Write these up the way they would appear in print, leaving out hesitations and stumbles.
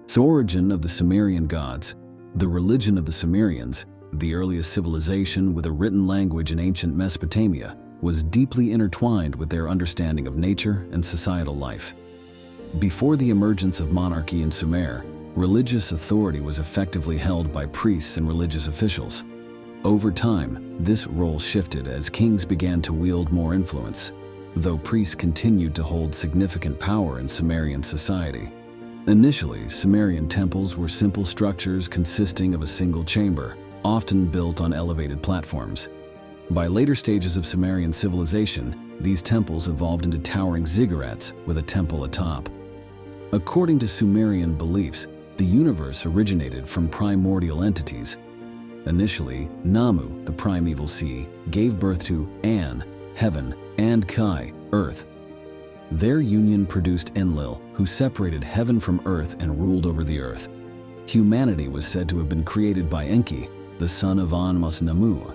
The origin of the Sumerian gods. The religion of the Sumerians, the earliest civilization with a written language in ancient Mesopotamia, was deeply intertwined with their understanding of nature and societal life. Before the emergence of monarchy in Sumer, religious authority was effectively held by priests and religious officials. Over time, this role shifted as kings began to wield more influence, though priests continued to hold significant power in Sumerian society. Initially, Sumerian temples were simple structures consisting of a single chamber, often built on elevated platforms. By later stages of Sumerian civilization, these temples evolved into towering ziggurats with a temple atop. According to Sumerian beliefs, the universe originated from primordial entities. Initially, Namu, the primeval sea, gave birth to An, heaven, and Kai, earth. Their union produced Enlil, who separated heaven from earth and ruled over the earth. Humanity was said to have been created by Enki, the son of Namu.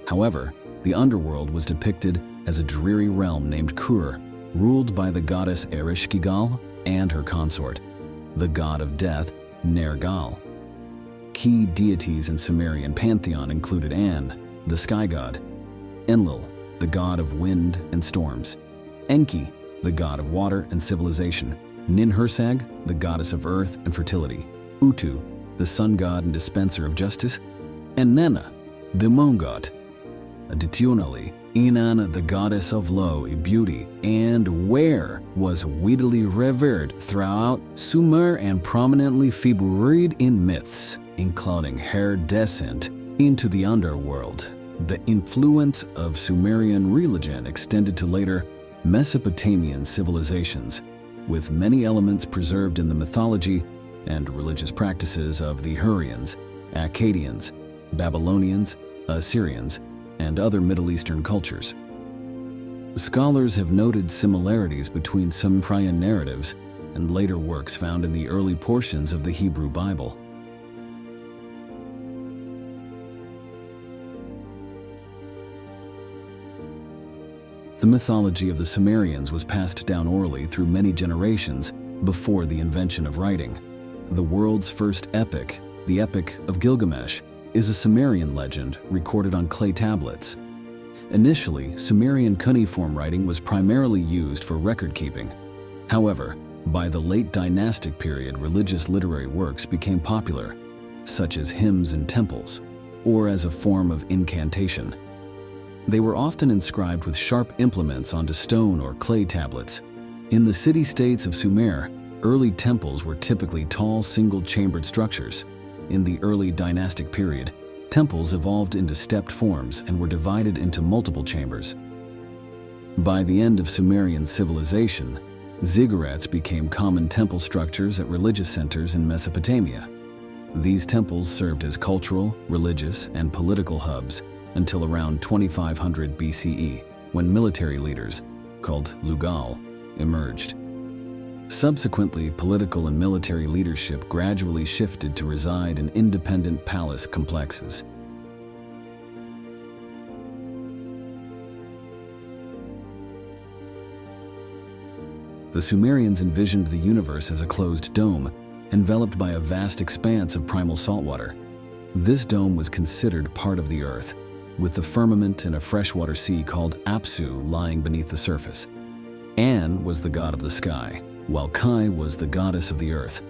However, the underworld was depicted as a dreary realm named Kur, ruled by the goddess Ereshkigal and her consort, the god of death, Nergal. Key deities in Sumerian pantheon included An, the sky god; Enlil, the god of wind and storms; Enki, the god of water and civilization; Ninhursag, the goddess of earth and fertility; Utu, the sun god and dispenser of justice; and Nena, the moon god. Additionally, Inanna, the goddess of law, beauty, and wear, was widely revered throughout Sumer and prominently figured in myths, including her descent into the underworld. The influence of Sumerian religion extended to later Mesopotamian civilizations, with many elements preserved in the mythology and religious practices of the Hurrians, Akkadians, Babylonians, Assyrians, and other Middle Eastern cultures. Scholars have noted similarities between Sumerian narratives and later works found in the early portions of the Hebrew Bible. The mythology of the Sumerians was passed down orally through many generations before the invention of writing. The world's first epic, the Epic of Gilgamesh, is a Sumerian legend recorded on clay tablets. Initially, Sumerian cuneiform writing was primarily used for record-keeping. However, by the late dynastic period, religious literary works became popular, such as hymns in temples, or as a form of incantation. They were often inscribed with sharp implements onto stone or clay tablets. In the city-states of Sumer, early temples were typically tall, single-chambered structures. In the early dynastic period, temples evolved into stepped forms and were divided into multiple chambers. By the end of Sumerian civilization, ziggurats became common temple structures at religious centers in Mesopotamia. These temples served as cultural, religious, and political hubs until around 2500 BCE, when military leaders, called Lugal, emerged. Subsequently, political and military leadership gradually shifted to reside in independent palace complexes. The Sumerians envisioned the universe as a closed dome, enveloped by a vast expanse of primal saltwater. This dome was considered part of the earth, with the firmament and a freshwater sea called Apsu lying beneath the surface. An was the god of the sky, while Kai was the goddess of the earth.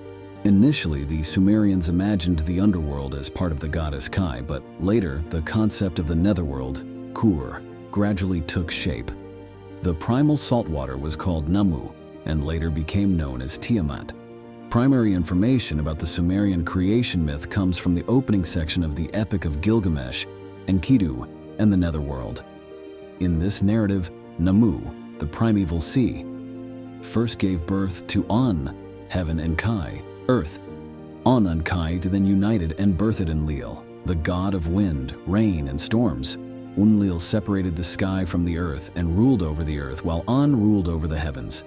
Initially, the Sumerians imagined the underworld as part of the goddess Kai, but later, the concept of the netherworld, Kur, gradually took shape. The primal saltwater was called Namu, and later became known as Tiamat. Primary information about the Sumerian creation myth comes from the opening section of the Epic of Gilgamesh, Enkidu, and the netherworld. In this narrative, Namu, the primeval sea, first gave birth to An, heaven, and Kai, earth. An and Kai then united and birthed Enlil, the god of wind, rain, and storms. Enlil separated the sky from the earth and ruled over the earth, while An ruled over the heavens.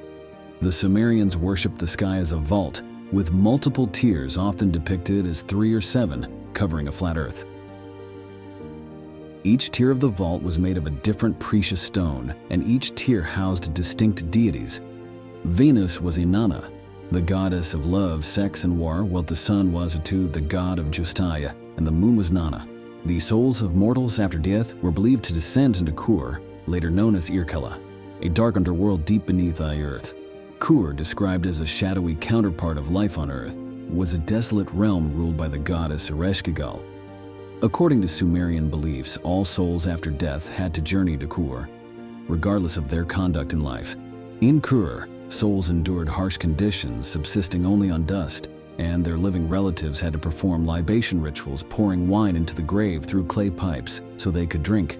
The Sumerians worshipped the sky as a vault, with multiple tiers often depicted as 3 or 7, covering a flat earth. Each tier of the vault was made of a different precious stone, and each tier housed distinct deities. Venus was Inanna, the goddess of love, sex, and war, while the sun was Atu, the god of Justaya, and the moon was Nana. The souls of mortals after death were believed to descend into Kur, later known as Irkala, a dark underworld deep beneath the earth. Kur, described as a shadowy counterpart of life on earth, was a desolate realm ruled by the goddess Ereshkigal. According to Sumerian beliefs, all souls after death had to journey to Kur, regardless of their conduct in life. In Kur, souls endured harsh conditions, subsisting only on dust, and their living relatives had to perform libation rituals, pouring wine into the grave through clay pipes so they could drink.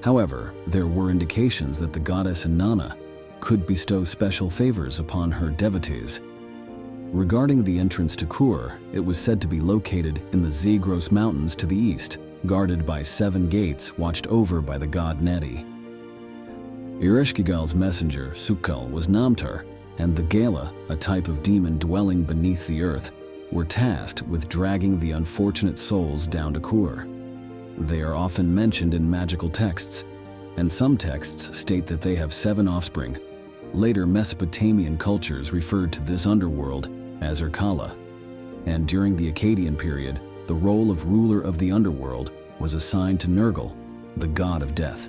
However, there were indications that the goddess Inanna could bestow special favors upon her devotees. Regarding the entrance to Kur, it was said to be located in the Zagros Mountains to the east, guarded by 7 gates watched over by the god Neti. Ereshkigal's messenger, Sukal, was Namtar, and the Gala, a type of demon dwelling beneath the earth, were tasked with dragging the unfortunate souls down to Kur. They are often mentioned in magical texts, and some texts state that they have 7 offspring. Later Mesopotamian cultures referred to this underworld as Irkala, and during the Akkadian period, the role of ruler of the underworld was assigned to Nergal, the god of death.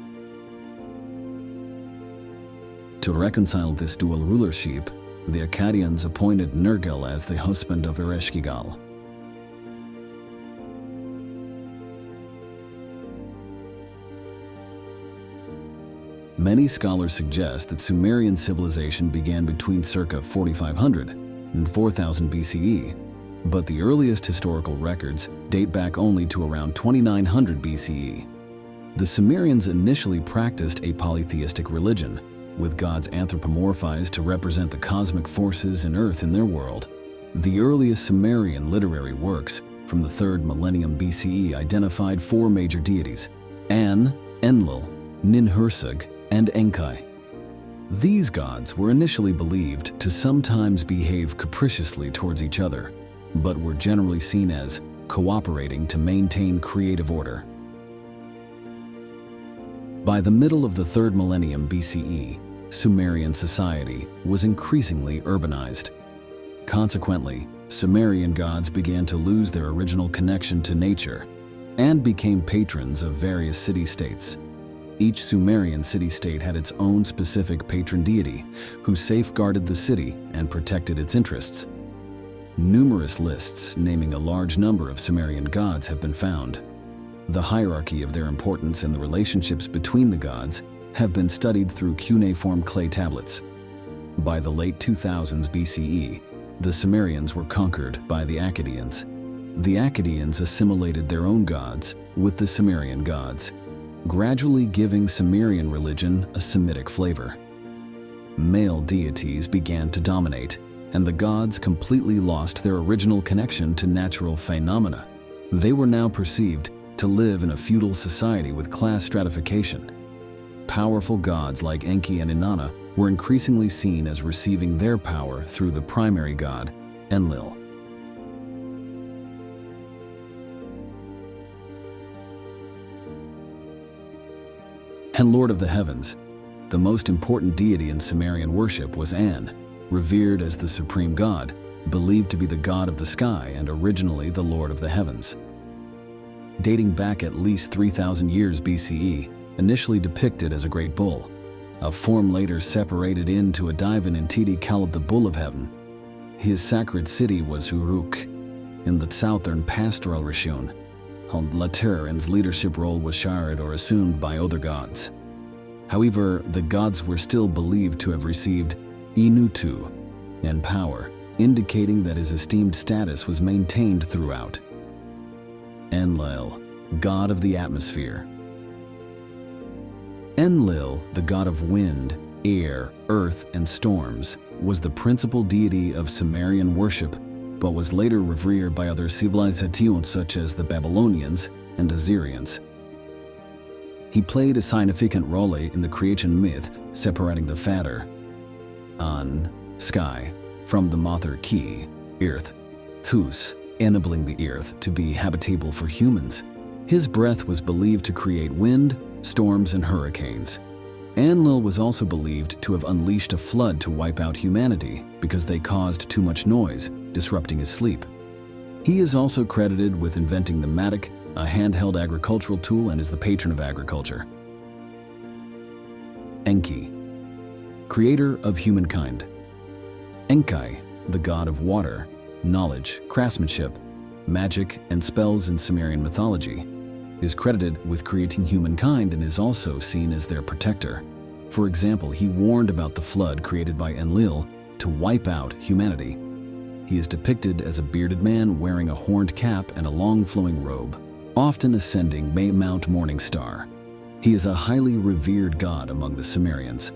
To reconcile this dual rulership, the Akkadians appointed Nergal as the husband of Ereshkigal. Many scholars suggest that Sumerian civilization began between circa 4500 and 4000 BCE, but the earliest historical records date back only to around 2900 BCE. The Sumerians initially practiced a polytheistic religion, with gods anthropomorphized to represent the cosmic forces in earth in their world. The earliest Sumerian literary works from the 3rd millennium BCE identified 4 major deities: An, Enlil, Ninhursag, and Enki. These gods were initially believed to sometimes behave capriciously towards each other, but were generally seen as cooperating to maintain creative order. By the middle of the 3rd millennium BCE, Sumerian society was increasingly urbanized. Consequently, Sumerian gods began to lose their original connection to nature and became patrons of various city-states. Each Sumerian city-state had its own specific patron deity who safeguarded the city and protected its interests. Numerous lists naming a large number of Sumerian gods have been found. The hierarchy of their importance and the relationships between the gods have been studied through cuneiform clay tablets. By the late 2000s BCE, the Sumerians were conquered by the Akkadians. The Akkadians assimilated their own gods with the Sumerian gods, gradually giving Sumerian religion a Semitic flavor. Male deities began to dominate, and the gods completely lost their original connection to natural phenomena. They were now perceived to live in a feudal society with class stratification. Powerful gods like Enki and Inanna were increasingly seen as receiving their power through the primary god, Enlil. And Lord of the Heavens, the most important deity in Sumerian worship was An, revered as the supreme god, believed to be the god of the sky and originally the Lord of the Heavens. Dating back at least 3,000 years BCE, initially depicted as a great bull, a form later separated into a divan entity called the Bull of Heaven. His sacred city was Uruk, in the southern pastoral region. On Lateran's leadership role was shared or assumed by other gods. However, the gods were still believed to have received Inutu and power, indicating that his esteemed status was maintained throughout. Enlil, god of the atmosphere. Enlil, the god of wind, air, earth, and storms, was the principal deity of Sumerian worship, but was later revered by other civilizations such as the Babylonians and Assyrians. He played a significant role in the creation myth, separating the Fader, An, sky, from the Mother Ki, earth, Thus, enabling the earth to be habitable for humans. His breath was believed to create wind, storms, and hurricanes. Enlil was also believed to have unleashed a flood to wipe out humanity because they caused too much noise, disrupting his sleep. He is also credited with inventing the mattock, a handheld agricultural tool, and is the patron of agriculture. Enki, creator of humankind. Enki, the god of water, knowledge, craftsmanship, magic, and spells in Sumerian mythology, is credited with creating humankind and is also seen as their protector. For example, he warned about the flood created by Enlil to wipe out humanity. He is depicted as a bearded man wearing a horned cap and a long flowing robe, often ascending Mount Morning Star. He is a highly revered god among the Sumerians.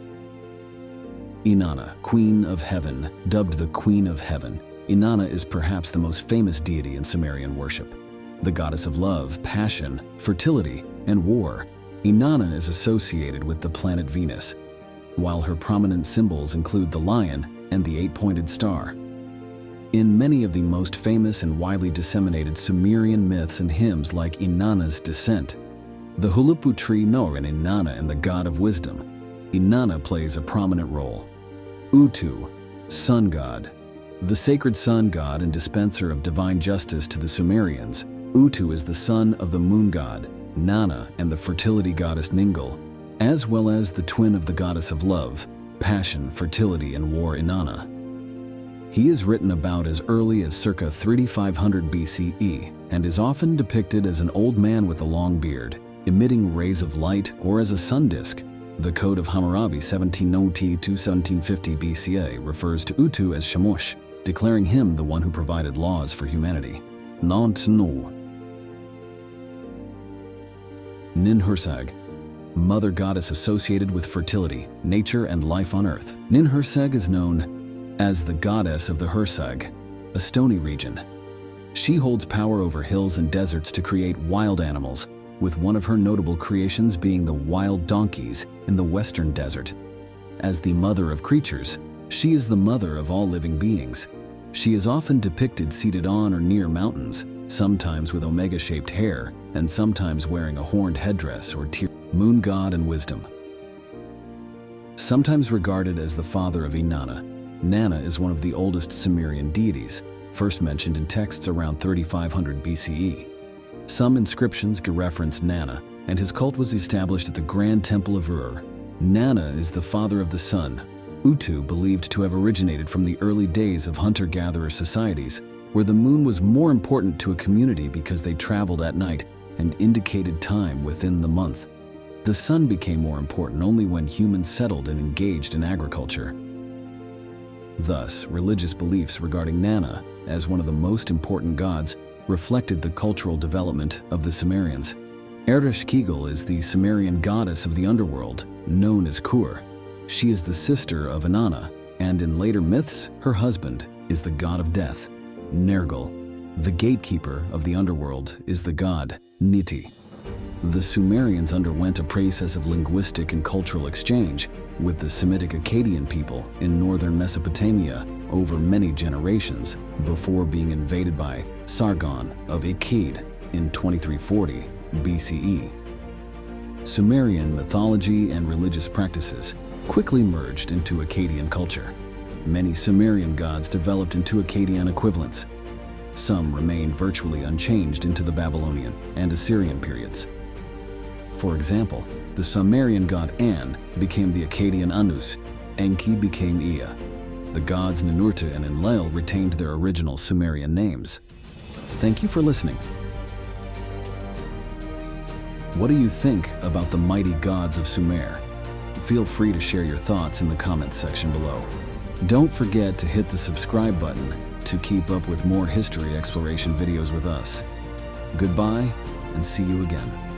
Inanna, Queen of Heaven, dubbed the Queen of Heaven. Inanna is perhaps the most famous deity in Sumerian worship. The goddess of love, passion, fertility, and war, Inanna is associated with the planet Venus, while her prominent symbols include the lion and the eight-pointed star. In many of the most famous and widely disseminated Sumerian myths and hymns like Inanna's descent, the Hulupu tree Norin Inanna and the god of wisdom, Inanna plays a prominent role. Utu, sun god. The sacred sun god and dispenser of divine justice to the Sumerians, Utu is the son of the moon god, Nana, and the fertility goddess Ningal, as well as the twin of the goddess of love, passion, fertility, and war Inanna. He is written about as early as circa 3500 BCE and is often depicted as an old man with a long beard, emitting rays of light, or as a sun disk. The Code of Hammurabi 1790 to 1750 BCA refers to Utu as Shamush, declaring him the one who provided laws for humanity. Nantnu. Ninhursag, mother goddess associated with fertility, nature, and life on earth. Ninhursag is known as the goddess of the Hursag, a stony region. She holds power over hills and deserts to create wild animals, with one of her notable creations being the wild donkeys in the western desert. As the mother of creatures, she is the mother of all living beings. She is often depicted seated on or near mountains, sometimes with omega-shaped hair, and sometimes wearing a horned headdress or moon god and wisdom. Sometimes regarded as the father of Inanna, Nana is one of the oldest Sumerian deities, first mentioned in texts around 3500 BCE. Some inscriptions reference Nana, and his cult was established at the Grand Temple of Ur. Nana is the father of the sun. Utu believed to have originated from the early days of hunter-gatherer societies, where the moon was more important to a community because they traveled at night and indicated time within the month. The sun became more important only when humans settled and engaged in agriculture. Thus, religious beliefs regarding Nana as one of the most important gods reflected the cultural development of the Sumerians. Ereshkigal is the Sumerian goddess of the underworld, known as Kur. She is the sister of Inanna, and in later myths, her husband is the god of death. Nergal, the gatekeeper of the underworld, is the god Niti. The Sumerians underwent a process of linguistic and cultural exchange with the Semitic Akkadian people in northern Mesopotamia over many generations before being invaded by Sargon of Akkad in 2340 BCE. Sumerian mythology and religious practices quickly merged into Akkadian culture. Many Sumerian gods developed into Akkadian equivalents. Some remained virtually unchanged into the Babylonian and Assyrian periods. For example, the Sumerian god An became the Akkadian Anus, Enki became Ea. The gods Ninurta and Enlil retained their original Sumerian names. Thank you for listening. What do you think about the mighty gods of Sumer? Feel free to share your thoughts in the comments section below. Don't forget to hit the subscribe button to keep up with more history exploration videos with us. Goodbye, and see you again.